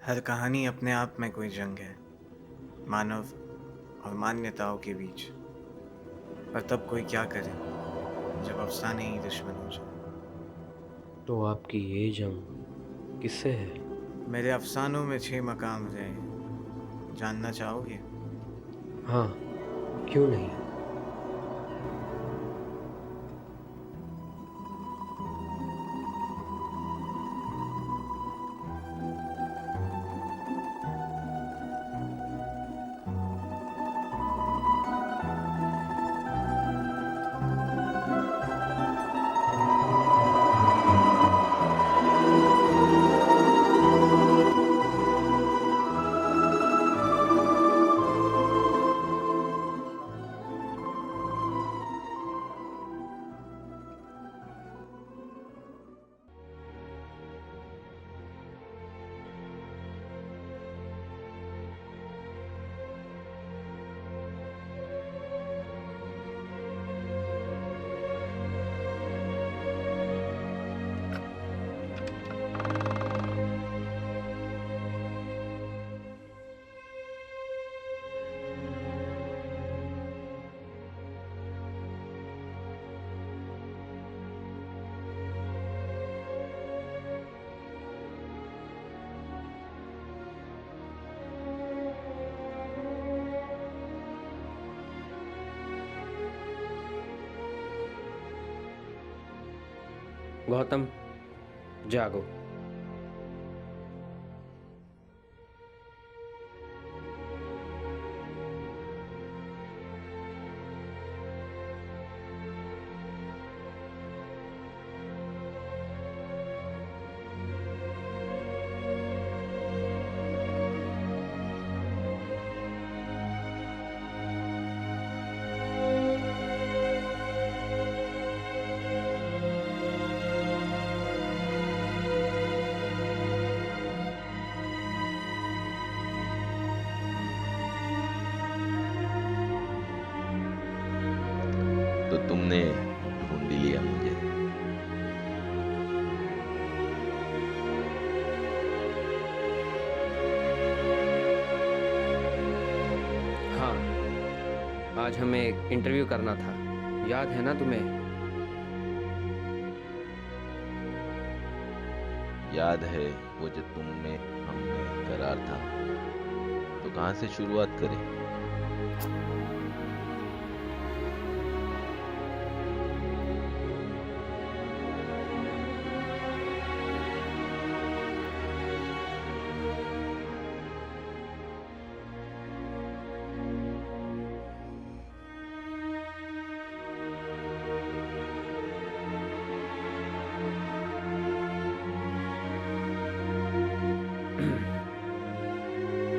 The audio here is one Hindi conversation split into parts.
हर कहानी अपने आप में कोई जंग है, मानव और मान्यताओं के बीच। पर तब कोई क्या करे जब अफसाने ही दुश्मन हो जाए। तो आपकी ये जंग किससे है? मेरे अफसानों में 6 मकाम रहे, जानना चाहोगे? हाँ, क्यों नहीं। गौतम, जागो। तो तुमने ढूंढ ही लिया मुझे। हाँ, आज हमें एक इंटरव्यू करना था, याद है ना तुम्हें? याद है वो जो तुमने हमने करार था। तो कहाँ से शुरुआत करें?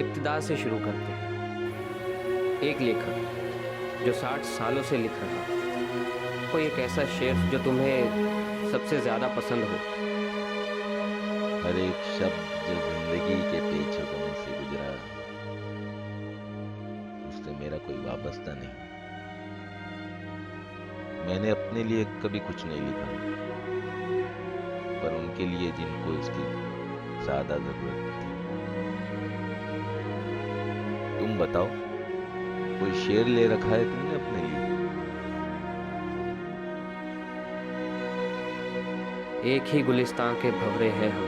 इब्तिदा से शुरू करते हैं। एक लेखक जो 60 सालों से लिख रहा है, कोई एक ऐसा शेर जो तुम्हें सबसे ज़्यादा पसंद हो। हर एक शब्द जो जिंदगी के पेचों से गुजरा, उससे मेरा कोई वाबस्ता नहीं। मैंने अपने लिए कभी कुछ नहीं लिखा, पर उनके लिए जिनको इसकी ज्यादा जरूरत थी। तुम बताओ, कोई शेर ले रखा है तुमने अपने लिए? एक ही गुलिस्तान के भंवरे हैं हम,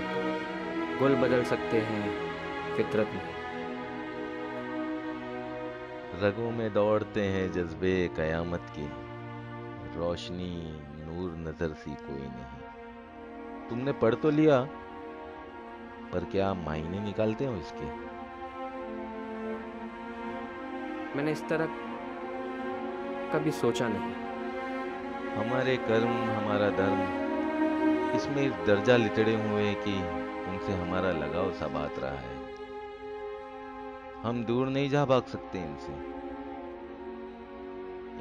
गुल बदल सकते हैं फितरत में। रगों में दौड़ते हैं जज्बे कयामत के, रोशनी नूर नजर सी कोई नहीं। तुमने पढ़ तो लिया, पर क्या मायने निकालते हो इसके? मैंने इस तरह कभी सोचा नहीं। हमारे कर्म हमारा धर्म इसमें इस दर्जा लितड़े हुए हैं कि उनसे हमारा लगाव सा बात रहा है। हम दूर नहीं जा भाग सकते इनसे।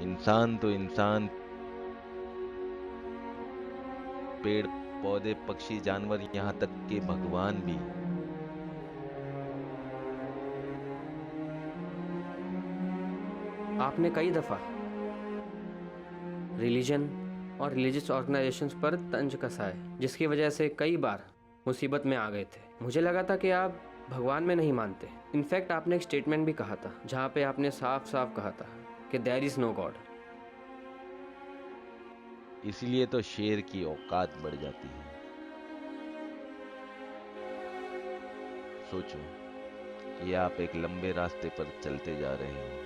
इंसान तो इंसान, पेड़ पौधे पक्षी जानवर, यहाँ तक के भगवान भी। आपने कई दफ़ा रिलीजन और रिलीजियस ऑर्गेनाइजेशंस पर तंज कसा है, जिसकी वजह से कई बार मुसीबत में आ गए थे। मुझे लगा था कि आप भगवान में नहीं मानते। इनफैक्ट आपने एक स्टेटमेंट भी कहा था जहाँ पे आपने साफ साफ कहा था कि देयर इज नो गॉड। इसीलिए तो शेर की औकात बढ़ जाती है। सोचो कि आप एक लंबे रास्ते पर चलते जा रहे हो।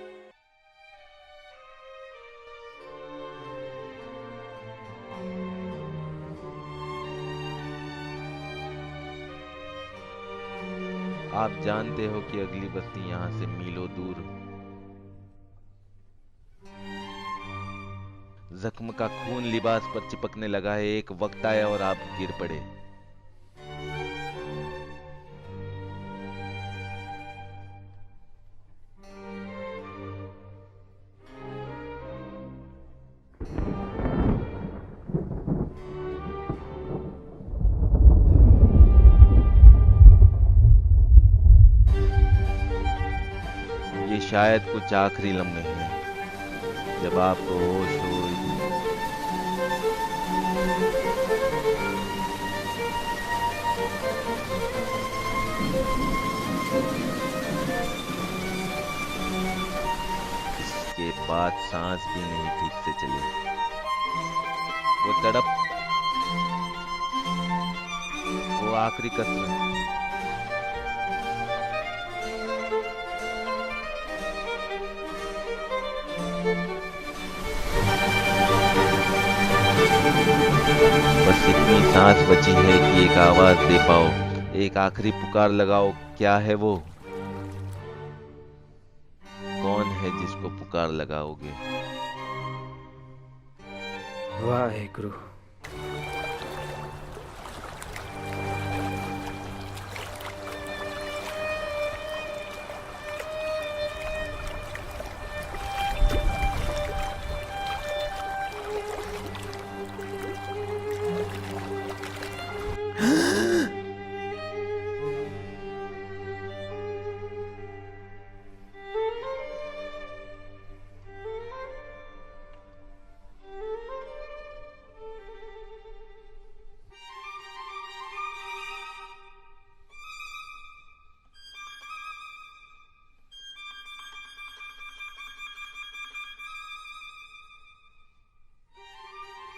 आप जानते हो कि अगली बस्ती यहां से मीलों दूर। जख्म का खून लिबास पर चिपकने लगा है। एक वक्त आया और आप गिर पड़े। ये शायद कुछ आखिरी लम्हे हैं जब आपको होश हो। इसके बाद सांस भी नहीं ठीक से चले। वो तड़प, वो आखिरी कसरत। बस इतनी सांस बची है कि एक आवाज दे पाओ, एक आखिरी पुकार लगाओ। क्या है वो? कौन है जिसको पुकार लगाओगे? वाहेगुरु।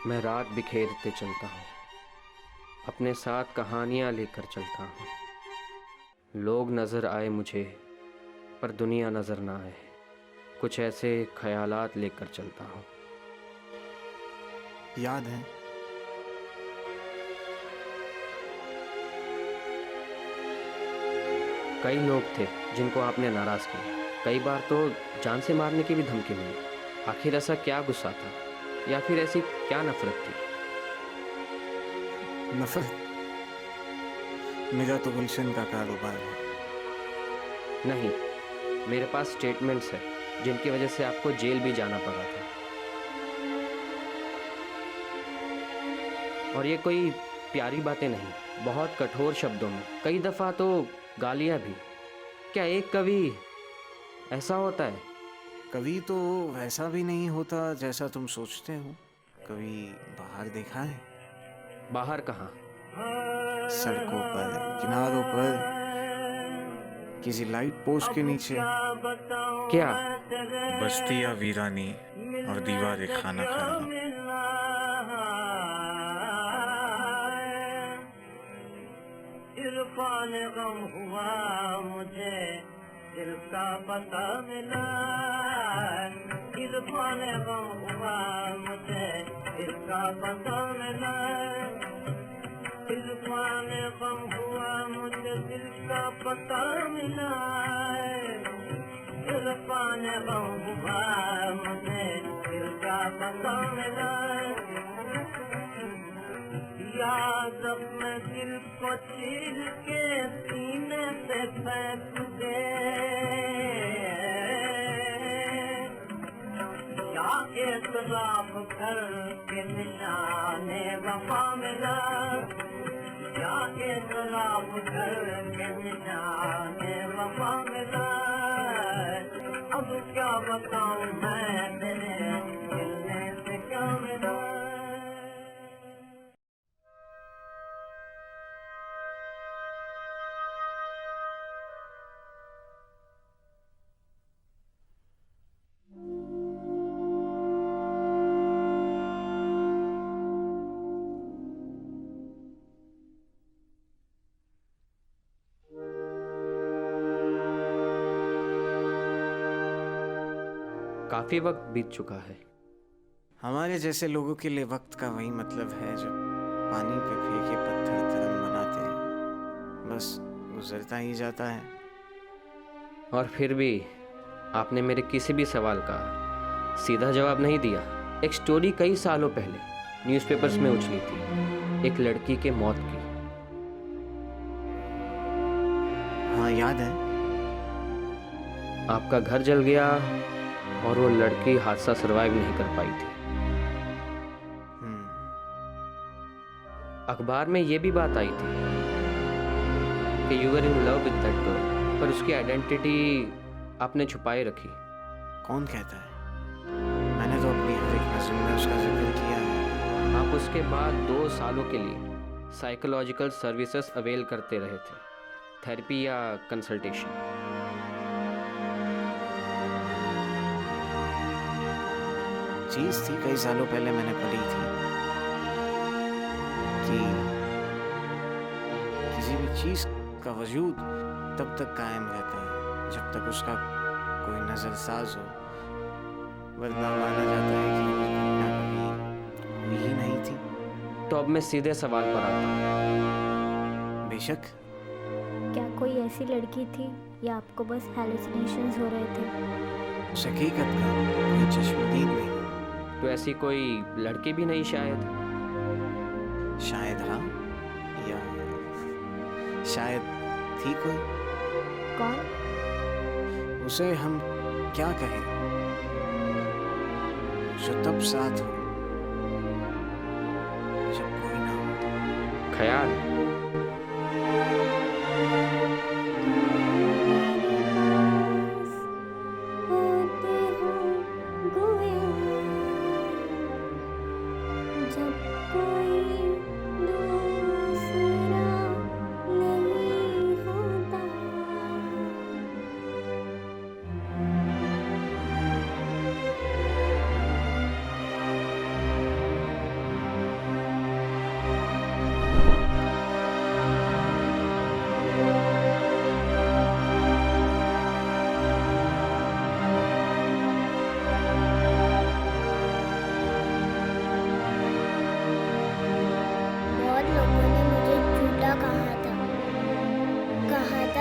मैं रात बिखेरते चलता हूँ, अपने साथ कहानियाँ लेकर चलता हूँ। लोग नज़र आए मुझे पर दुनिया नज़र ना आए, कुछ ऐसे ख्यालात लेकर चलता हूँ। याद है कई लोग थे जिनको आपने नाराज़ किया, कई बार तो जान से मारने की भी धमकी मिली। आखिर ऐसा क्या गुस्सा था या फिर ऐसी क्या नफरत थी? नफरत? मेरा तो गुलशन का कारोबार है। नहीं, मेरे पास स्टेटमेंट्स है जिनकी वजह से आपको जेल भी जाना पड़ा था। और ये कोई प्यारी बातें नहीं, बहुत कठोर शब्दों में, कई दफ़ा तो गालियाँ भी। क्या एक कवि ऐसा होता है? कभी तो वैसा भी नहीं होता जैसा तुम सोचते हो। कभी बाहर देखा है? बाहर कहाँ? सड़कों पर, किनारों पर, किसी लाइट पोस्ट के नीचे। क्या? बस्ती या वीरानी और दीवार एक खाना खा रहा। इरफान गम हुआ मुझे, दिल का पता मिला। इरफान गम हुआ मुझे, दिल का पता मिला। इरफान गम हुआ मुझे, दिल का पता मिला। इरफान गम हुआ मुझे, दिल का पता मिला। याद अपने दिल को चीर के सीने से फेंक दे, या एतराफ कर के निशाने वफा मिला। या एतराफ कर के निशाने वफा मिला। अब क्या बताऊं मैं, मेरे मिलने से क्या मिला। काफ़ी वक्त बीत चुका है। हमारे जैसे लोगों के लिए वक्त का वही मतलब है जब पानी पे फेंके पत्थर तरंग बनाते हैं, बस गुजरता ही जाता है। और फिर भी आपने मेरे किसी भी सवाल का सीधा जवाब नहीं दिया। एक स्टोरी कई सालों पहले न्यूज़पेपर्स में उछली थी, एक लड़की के मौत की। हाँ याद है। आपका घर जल गया और वो लड़की हादसा सरवाइव नहीं कर पाई थी। अखबार में ये भी बात आई थी कि you were in love with that girl, पर उसकी आइडेंटिटी आपने छुपाए रखी। कौन कहता है? मैंने तो अपनी हर एक नज़म में उसका जिक्र किया है। आप उसके बाद 2 सालों के लिए साइकोलॉजिकल सर्विसेज अवेल करते रहे थे, थेरेपी या कंसल्टेशन। चीज़ थी कई सालों पहले मैंने पढ़ी थी कि किसी भी चीज़ का वजूद तब तक कायम रहता है जब तक उसका कोई नज़रसाज हो, वरना माना जाता है कि घटना कभी हुई ही नहीं थी। तो अब मैं सीधे सवाल पर आता हूँ। बेशक। क्या कोई ऐसी लड़की थी या आपको बस हैलुसिनेशंस हो रहे थे? उस हकीकत का कोई चश्मदीद नहीं। तो ऐसी कोई लड़की भी नहीं शायद? शायद हाँ, या शायद थी कोई। कौन? उसे हम क्या कहें, जो तब साथ हो जब कोई ना हो। ख्याल।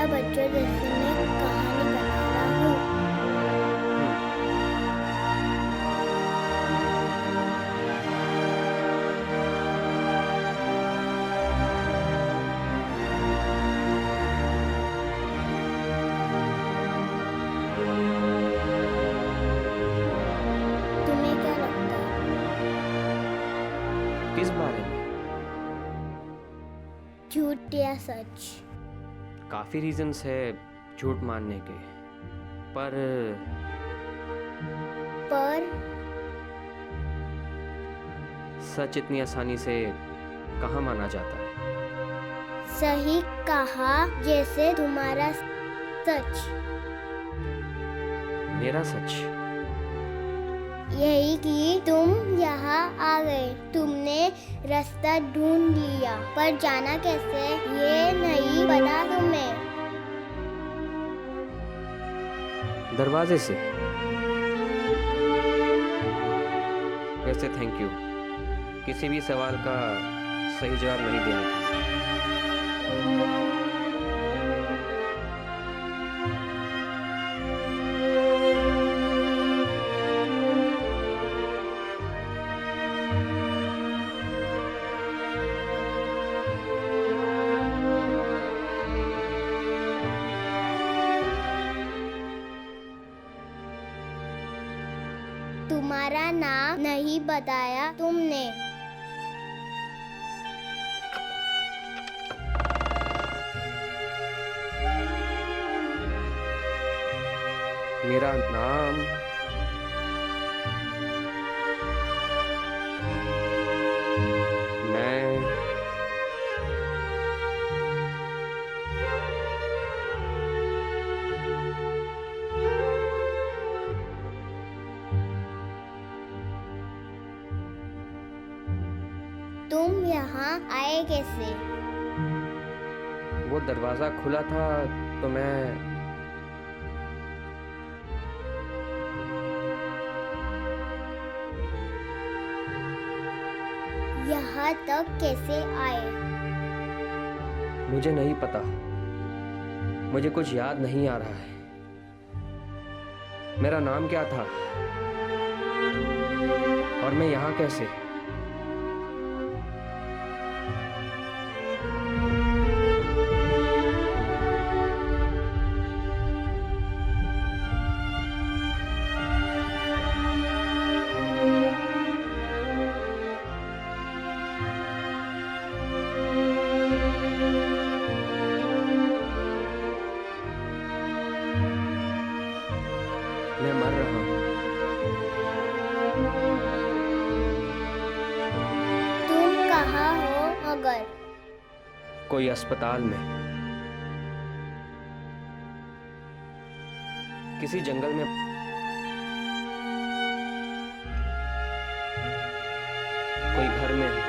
बच्चों जैसे मैं कहानी बना रहा हूँ। तुम्हें क्या लगता है? किस बारे में? झूठ या सच? काफ़ी रीजंस है झूठ मानने के, पर सच इतनी आसानी से कहाँ माना जाता है। सही कहा, जैसे तुम्हारा सच। मेरा सच यही कि तुम यहाँ आ गए, तुमने रास्ता ढूंढ लिया, पर जाना कैसे ये नहीं पता तुम्हें। दरवाजे से। वैसे थैंक यू, किसी भी सवाल का सही जवाब नहीं देने के लिए। तुम्हारा नाम नहीं बताया तुमने। मेरा नाम मैं तुम यहाँ आए कैसे? वो दरवाज़ा खुला था तो मैं तक कैसे आए? मुझे नहीं पता, मुझे कुछ याद नहीं आ रहा है। मेरा नाम क्या था और मैं यहाँ कैसे? मैं मर रहा हूँ। तुम कहाँ हो मगर? कोई अस्पताल में, किसी जंगल में, कोई घर में हूँ।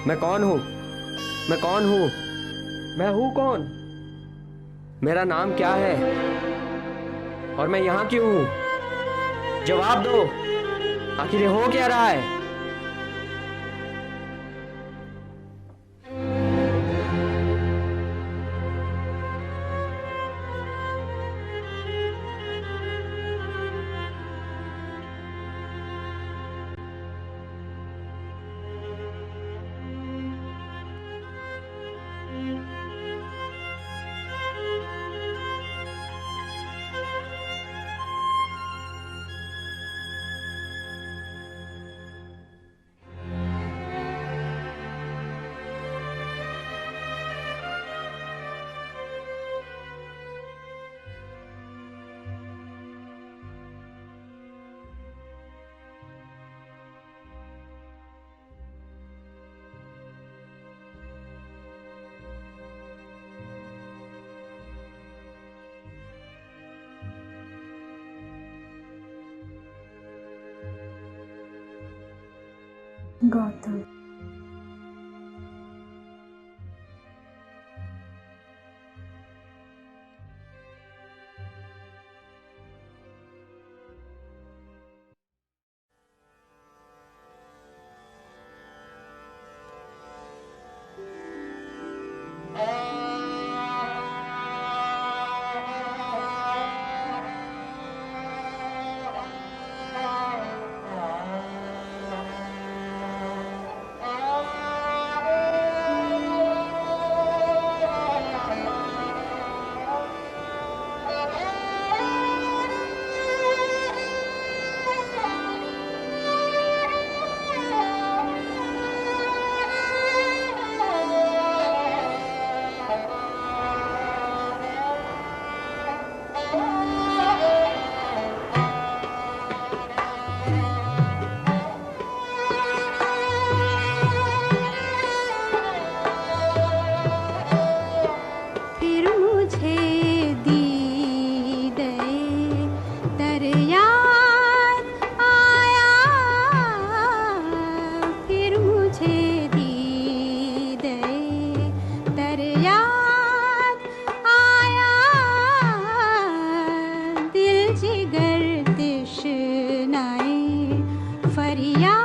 मैं कौन हूँ? मैं कौन हूँ? मैं हूँ कौन? मेरा नाम क्या है? और मैं यहाँ क्यों हूँ? जवाब दो, आखिर ये हो क्या रहा है? गौतम, जिगर तिश्नाए फरियाद